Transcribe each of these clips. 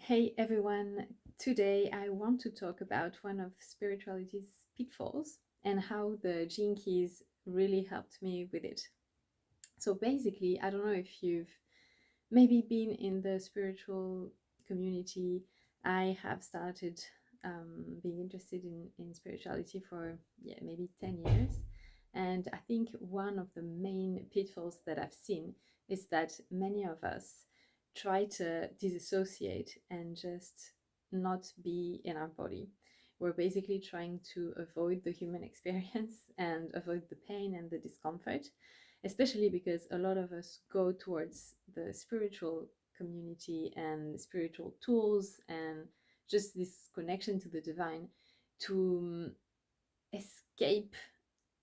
Hey everyone, today I want to talk about one of spirituality's pitfalls and how the gene keys really helped me with it. So basically, I don't know if you've maybe been in the spiritual community. I have started being interested in spirituality for maybe 10 years. And I think one of the main pitfalls that I've seen is that many of us try to disassociate and just not be in our body. We're basically trying to avoid the human experience and avoid the pain and the discomfort, especially because a lot of us go towards the spiritual community and spiritual tools and just this connection to the divine to escape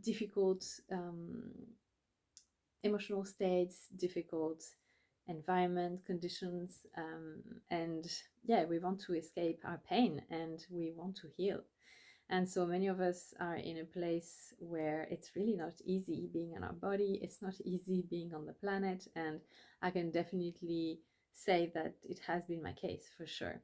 difficult emotional states, difficult environment conditions, and we want to escape our pain and we want to heal. And so many of us are in a place where it's really not easy being in our body, it's not easy being on the planet, and I can definitely say that it has been my case for sure.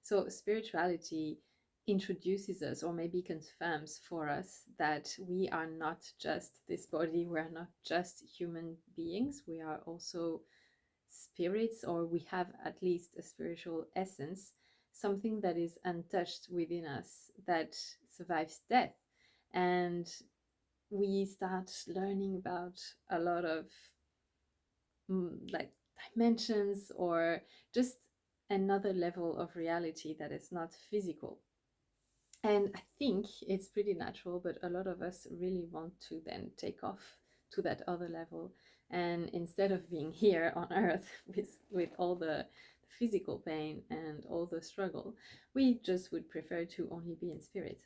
So spirituality introduces us, or maybe confirms for us, that we are not just this body, we are not just human beings, we are also spirits, or we have at least a spiritual essence, something that is untouched within us that survives death. And we start learning about a lot of like dimensions, or just another level of reality that is not physical. And I think it's pretty natural, but a lot of us really want to then take off to that other level. And instead of being here on earth with all the physical pain and all the struggle, we just would prefer to only be in spirit.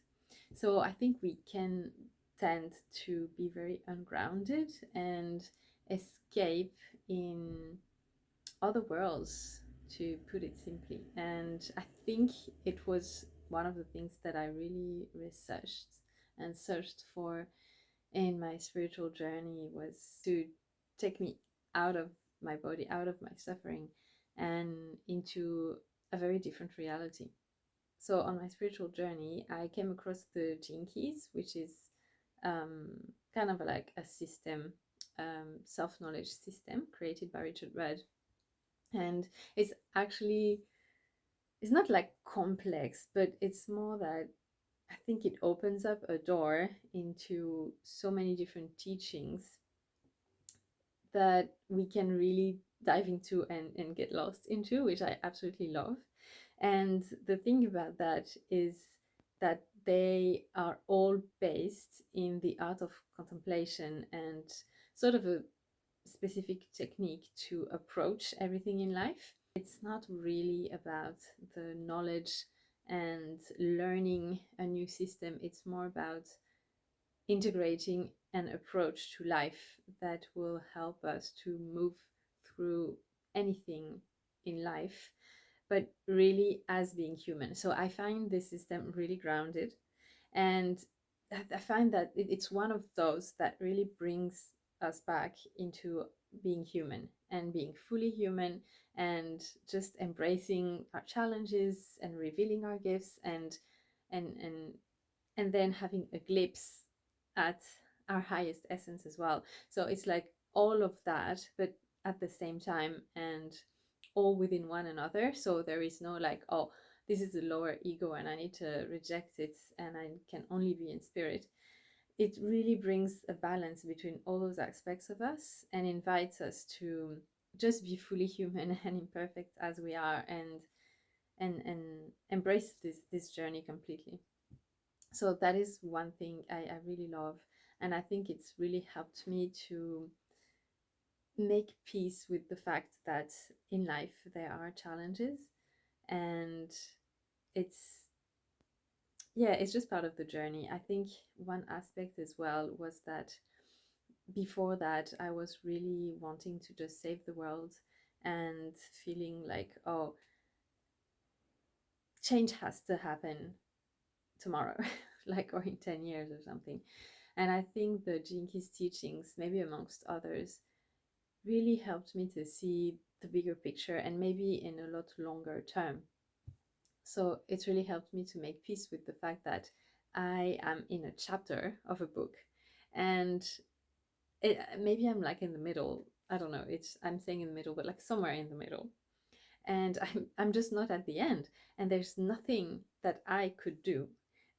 So I think we can tend to be very ungrounded and escape in other worlds, to put it simply. And I think it was one of the things that I really researched and searched for in my spiritual journey, was to take me out of my body, out of my suffering, and into a very different reality. So on my spiritual journey, I came across the Gene Keys, which is um, kind of like a system, self-knowledge system created by Richard Rudd. And it's actually, it's not like complex, but it's more that I think it opens up a door into so many different teachings that we can really dive into and get lost into, which I absolutely love. And the thing about that is that they are all based in the art of contemplation and sort of a specific technique to approach everything in life. It's not really about the knowledge and learning a new system, it's more about integrating an approach to life that will help us to move through anything in life, but really as being human. So I find this system really grounded, and I find that it's one of those that really brings us back into being human and being fully human, and just embracing our challenges and revealing our gifts, and and and then having a glimpse at our highest essence as well. So it's like all of that, but at the same time, and all within one another. So there is no like, oh, this is the lower ego and I need to reject it and I can only be in spirit. It really brings a balance between all those aspects of us and invites us to just be fully human and imperfect as we are, and embrace this journey completely. So that is one thing I really love, and I think it's really helped me to make peace with the fact that in life there are challenges, and it's it's just part of the journey. I think one aspect as well was that before that I was really wanting to just save the world and feeling like, oh, change has to happen tomorrow, like, or in 10 years or something. And I think the Jinkies teachings, maybe amongst others, really helped me to see the bigger picture and maybe in a lot longer term. So it's really helped me to make peace with the fact that I am in a chapter of a book, and maybe I'm like in the middle. I don't know. It's I'm saying in the middle, but like somewhere in the middle, and I'm just not at the end. And there's nothing that I could do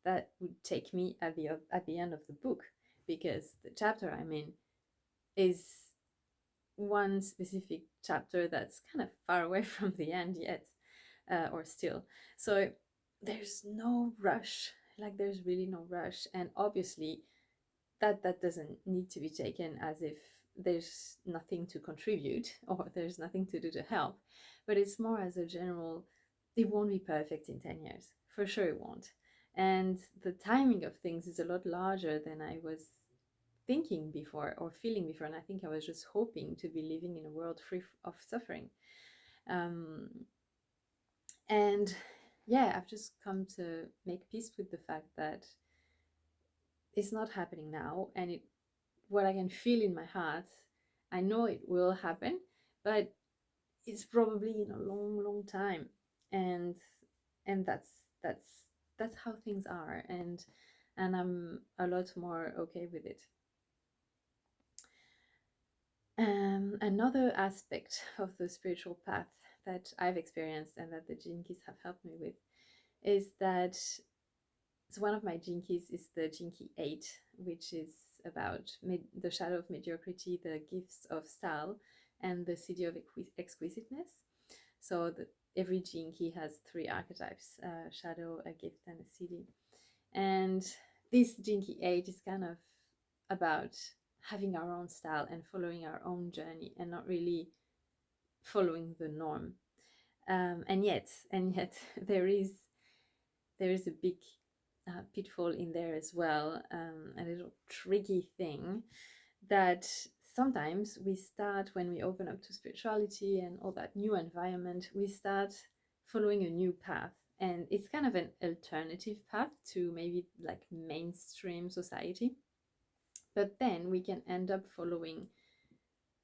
that would take me at the end of the book, because the chapter I'm in is one specific chapter that's kind of far away from the end yet, or still. So there's no rush. Like there's really no rush, and obviously that doesn't need to be taken as if there's nothing to contribute or there's nothing to do to help, but it's more as a general, it won't be perfect in 10 years, for sure it won't. And the timing of things is a lot larger than I was thinking before or feeling before, and I think I was just hoping to be living in a world free of suffering. um, and yeah, I've just come to make peace with the fact that it's not happening now, and it what I can feel in my heart, I know it will happen, but it's probably in a long, long time, and and that's how things are, and I'm a lot more okay with it. Another aspect of the spiritual path that I've experienced and that the Gene Keys have helped me with is that, so one of my Gene Keys is the Gene Key 8, which is about the shadow of mediocrity, the gifts of style, and the city of exquisiteness. So every Gene Key has three archetypes: shadow, a gift, and a city. And this Gene Key 8 is kind of about having our own style and following our own journey and not really following the norm. And yet, there is a big pitfall in there as well, a little tricky thing that sometimes we start, when we open up to spirituality and all that new environment, we start following a new path. And it's kind of an alternative path to maybe like mainstream society. But then we can end up following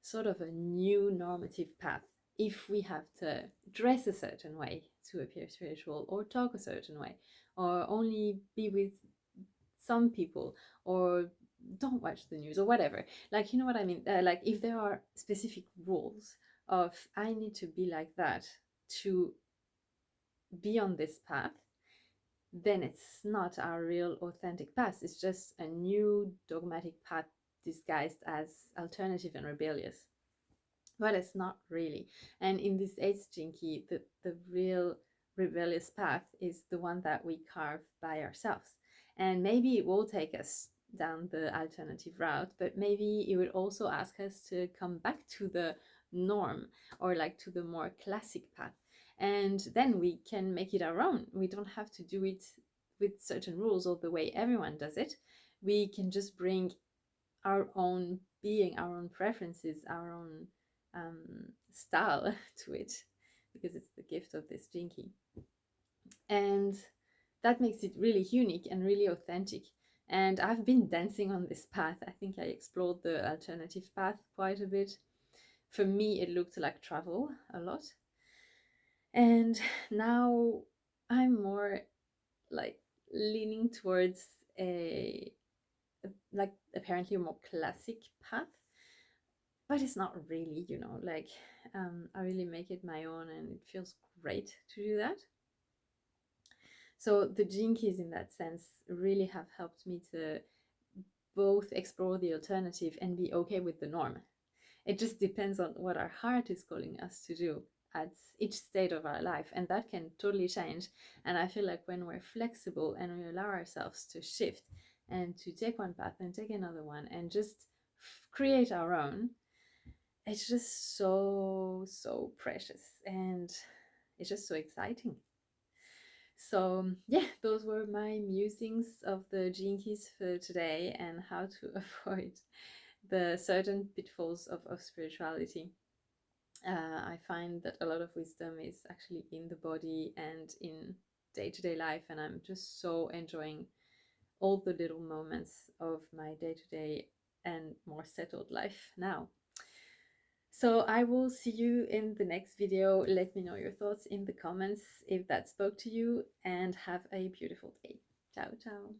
sort of a new normative path if we have to dress a certain way to appear spiritual, or talk a certain way, or only be with some people, or don't watch the news, or whatever. Like, you know what I mean? Like, if there are specific rules of I need to be like that to be on this path, then it's not our real authentic path. It's just a new dogmatic path disguised as alternative and rebellious. But it's not really. And in this eighth jinki, the real rebellious path is the one that we carve by ourselves. And maybe it will take us down the alternative route, but maybe it would also ask us to come back to the norm, or like to the more classic path. And then we can make it our own. We don't have to do it with certain rules or the way everyone does it. We can just bring our own being, our own preferences, our own style to it, because it's the gift of this jinky. And that makes it really unique and really authentic. And I've been dancing on this path. I think I explored the alternative path quite a bit. For me, it looked like travel a lot. And now I'm more like leaning towards a like apparently a more classic path, but it's not really, like I really make it my own, and it feels great to do that. So the gene keys in that sense really have helped me to both explore the alternative and be okay with the norm. It just depends on what our heart is calling us to do at each state of our life, and that can totally change. And I feel like when we're flexible and we allow ourselves to shift and to take one path and take another one and just create our own, it's just so precious, and it's just so exciting. So yeah, those were my musings of the gene keys for today, and how to avoid the certain pitfalls of spirituality. I find that a lot of wisdom is actually in the body and in day-to-day life, and I'm just so enjoying all the little moments of my day-to-day and more settled life now. So I will see you in the next video. Let me know your thoughts in the comments if that spoke to you, and have a beautiful day. Ciao, ciao.